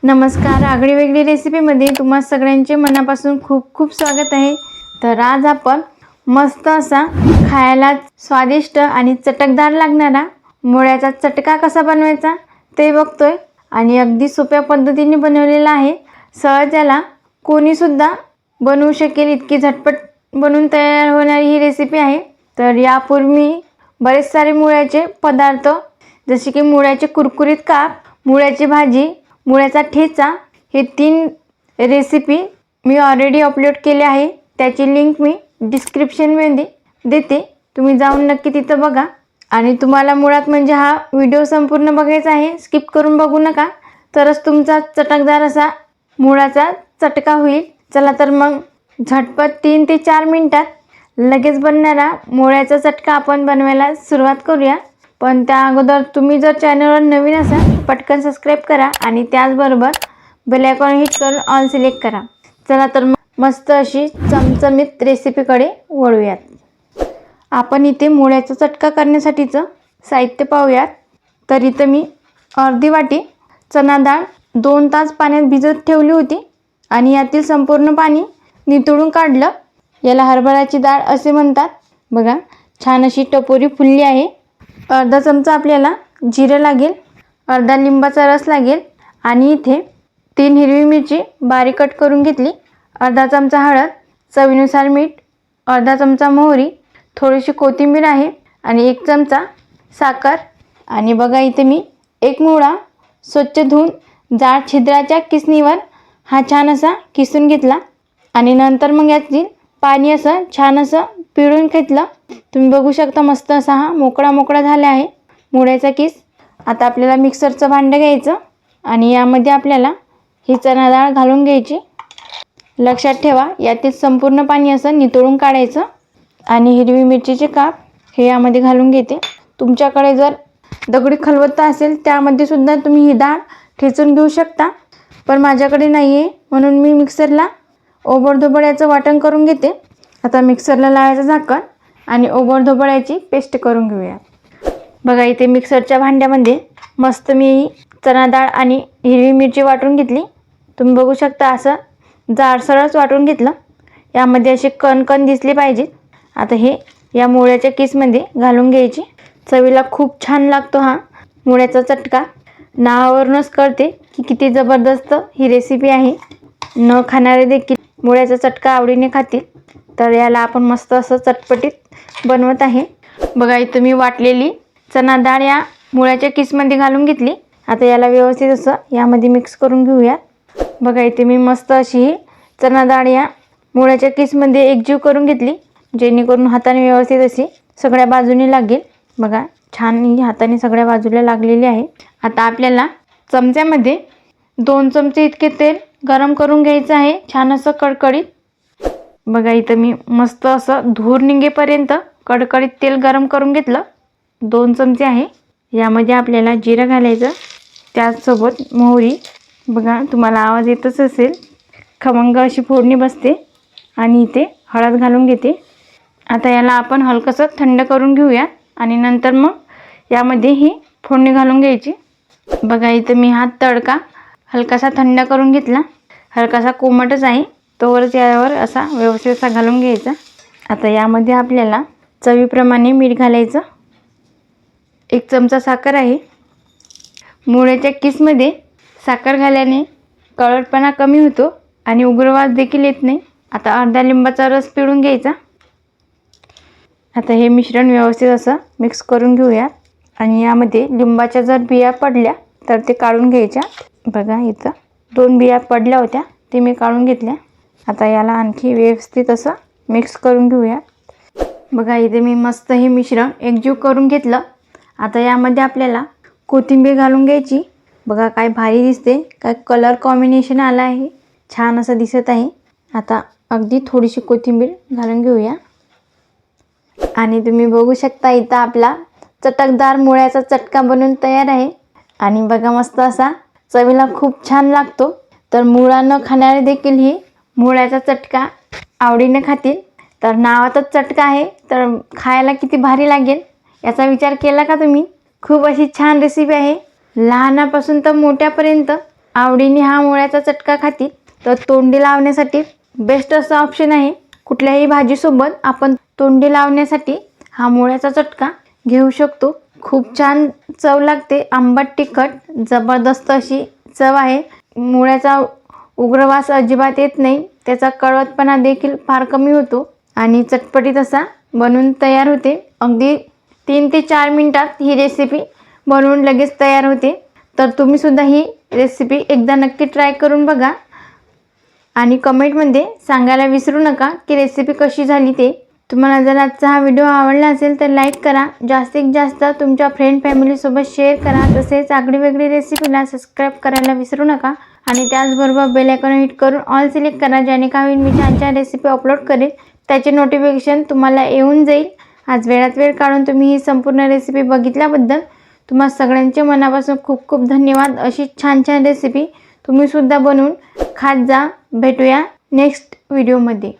नमस्कार, आगळी वेगळी रेसिपीमध्ये तुम्हा सगळ्यांचे मनापासून खूप खूप स्वागत आहे। तर आज आपण मस्त असा खायला स्वादिष्ट आणि चटकदार लागणारा मुळ्याचा चटका कसा बनवायचा ते बघतोय आणि अगदी सोप्या पद्धतीने बनवलेला आहे। सहज याला कोणी सुद्धा बनवू शकेल इतकी झटपट बनून तयार होणारी ही रेसिपी आहे। तर यापूर्वी बरेच सारे मुळ्याचे पदार्थ जसे की मुळ्याचे कुरकुरीत काप, मुळ्याची भाजी, मुळ्याचा ठेचा हे 3 रेसिपी मी ऑलरेडी अपलोड केले आहे। त्याची लिंक मी डिस्क्रिप्शनमध्ये देते, तुम्ही जाऊन नक्की तिथं बघा। आणि तुम्हाला मुळात म्हणजे हा व्हिडिओ संपूर्ण बघायचा आहे, स्किप करून बघू नका, तरच तुमचा चटकदार असा मुळाचा चटका होईल। चला तर मग झटपट 3 ते 4 मिनिटात लगेच बनणारा मुळ्याचा चटका आपण बनवायला सुरुवात करूया। पण त्या अगोदर तुम्ही जर चॅनलवर नवीन असाल पटकन सबस्क्राइब करा आणि त्याचबरोबर बेल आयकॉन हिट करून ऑल सिलेक्ट करा। चला तर मस्त अशी चमचमीत रेसिपीकडे वळूयात। आपण इथे मुळ्याचा चटका करण्यासाठीचं साहित्य पाहूयात। तर इथं मी अर्धी वाटी चणा डाळ 2 तास पाण्यात भिजत ठेवली होती आणि यातील संपूर्ण पाणी निथळून काढलं। याला हरभऱ्याची डाळ असे म्हणतात। बघा छान अशी टपोरी फुलली आहे। अर्धा चमचा आपल्याला जिरे लागेल, अर्धा लिंबाचा रस लागेल आणि इथे 3 हिरवी मिरची बारीक कट करून घेतली, अर्धा चमचा हळद, चवीनुसार मीठ, अर्धा चमचा मोहरी, थोडीशी कोथिंबीर आहे आणि 1 चमचा साखर। आणि बघा इथे मी 1 मुळा स्वच्छ धुवून जाड छिद्राच्या किसणीवर हा छान असा किसून घेतला आणि नंतर मग यातील पाणी असं छान असं पिळून घेतलं। तुम्ही बघू शकता मस्त असा हा मोकळा झाला आहे मुळ्याचा किस। आता आपल्याला मिक्सरचं भांडं घ्यायचं आणि यामध्ये आपल्याला ही चणा डाळ घालून घ्यायची। लक्षात ठेवा यातील संपूर्ण पाणी असं निथळून काढायचं आणि हिरवी मिरचीचे काप हे यामध्ये घालून घेते। तुमच्याकडे जर दगडी खलबत्ता असेल त्यामध्ये सुद्धा तुम्ही ही डाळ ठेचून घेऊ शकता, पण माझ्याकडे नाही आहे म्हणून मी मिक्सरला ओबडधोबड याचं वाटण करून घेते। आता मिक्सरला लावायचं झाकण आणि ओबडधोबड याची पेस्ट करून घेऊया। बघा इथे मिक्सरच्या भांड्यामध्ये मस्त मी चणा डाळ आणि हिरवी मिरची वाटून घेतली। तुम्ही बघू शकता असं जाडसरच वाटून घेतलं, यामध्ये असे कण दिसले पाहिजेत। आता हे या मुळ्याच्या किसमध्ये घालून घ्यायची। चवीला खूप छान लागतो हा मुळ्याचा चटका। नावावरूनच कळते की किती जबरदस्त ही रेसिपी आहे। न खाणारे देखील मुळ्याचा चटका आवडीने खातील। तर याला आपण मस्त असं चटपटीत बनवत आहे। बघा इथं मी वाटलेली चणा डाळ या मुळ्याच्या किसमध्ये घालून घेतली। आता याला व्यवस्थित असं यामध्ये मिक्स करून घेऊया। बघा इथे मी मस्त अशी चणा डाळ या मुळ्याच्या किसमध्ये एकजीव करून घेतली, जेणेकरून हाताने व्यवस्थित अशी सगळ्या बाजूने लागेल। बघा छान ही हाताने सगळ्या बाजूला लागलेली आहे। आता आपल्याला चमच्यामध्ये 2 चमचे इतके तेल गरम करून घ्यायचं आहे, छान असं कडकडीत। बघा इथं मी मस्त असं धूर निघेपर्यंत कडकडीत तेल गरम करून घेतलं। 2 चमचे आहे। यामध्ये आपल्याला जिरं घालायचं, त्याचसोबत मोहरी। बघा तुम्हाला आवाज येतच असेल, खमंग अशी फोडणी बसते। आणि इथे हळद घालून घेते। आता याला आपण हलकंसं थंड करून घेऊया आणि नंतर मग यामध्ये ही फोडणी घालून घ्यायची। बघा इथं मी हा तडका हलकासा थंड करून घेतला, हलकासा कोमटच आहे तोवरच यावर असा व्यवस्थित असा घालून घ्यायचा। आता यामध्ये आपल्याला चवीप्रमाणे मीठ घालायचं, 1 चमचा साखर आहे। मुळ्याच्या किसमध्ये साखर घाल्याने कळवटपणा कमी होतो आणि उग्रवास देखील येत नाही। आता अर्धा लिंबाचा रस पिळून घ्यायचा। आता हे मिश्रण व्यवस्थित असं मिक्स करून घेऊया आणि यामध्ये लिंबाच्या जर बिया पडल्या तर ते काढून घ्यायच्या। बघा इथं 2 बिया पडल्या होत्या, ते मी काढून घेतल्या। आता याला आणखी व्यवस्थित असं मिक्स करून घेऊया। बघा इथे मी मस्त हे मिश्रण एकजीव करून घेतलं। आता यामध्ये आपल्याला कोथिंबीर घालून घ्यायची। बघा काय भारी दिसते, काय कलर कॉम्बिनेशन आला आहे, छान असं दिसत आहे। आता अगदी थोडीशी कोथिंबीर घालून घेऊया आणि तुम्ही बघू शकता इथं आपला चटकदार मुळ्याचा चटका बनून तयार आहे। आणि बघा मस्त असा चवीला खूप छान लागतो। तर मुळा न खाणारे देखील ही मुळ्याचा चटका आवडीने खातील। तर नावातच चटका आहे तर खायला किती भारी लागेल याचा विचार केला का तुम्ही? खूप अशी छान रेसिपी आहे, लहानापासून तर मोठ्यापर्यंत आवडीने हा मुळ्याचा चटका खातील तर तोंडी लावण्यासाठी बेस्ट असं ऑप्शन आहे. कुठल्याही भाजीसोबत आपण तोंडी लावण्यासाठी हा मुळ्याचा चटका घेऊ शकतो. खूप छान चव लागते, आंबट तिखट जबरदस्त अशी चव आहे. मुळ्याचा उग्रवास अजिबात येत नाही, त्याचा कडवटपणा देखील फार कमी होतो आणि चटपटीत असा बनवून तयार होते. अगदी 3 ते 4 मिनिटात ही रेसिपी बनवून लगेच तयार होते. तर तुम्ही सुद्धा ही रेसिपी एकदा नक्की ट्राय करून बघा आणि कमेंटमध्ये सांगायला विसरू नका की रेसिपी कशी झाली ते. तुम्हाला जर आजचा हा व्हिडिओ आवडला असेल तर लाईक करा, जास्तीत जास्त तुमच्या फ्रेंड फॅमिलीसोबत शेअर करा. तसेच आगळी वेगळी रेसिपीला सबस्क्राईब करायला विसरू नका आणि त्याचबरोबर बेल आयकॉन हिट करून ऑल सिलेक्ट करा, ज्याने का होईल मी छान छान रेसिपी अपलोड करेल त्याचे नोटिफिकेशन तुम्हाला येऊन जाईल. आज वेळात वेळ काढून तुम्ही ही संपूर्ण रेसिपी बघितल्याबद्दल तुम्हा सगळ्यांचे मनापासून खूप खूप धन्यवाद. अशी छान छान रेसिपी तुम्ही सुद्धा बनवून खात जा. भेटूया नेक्स्ट व्हिडिओमध्ये.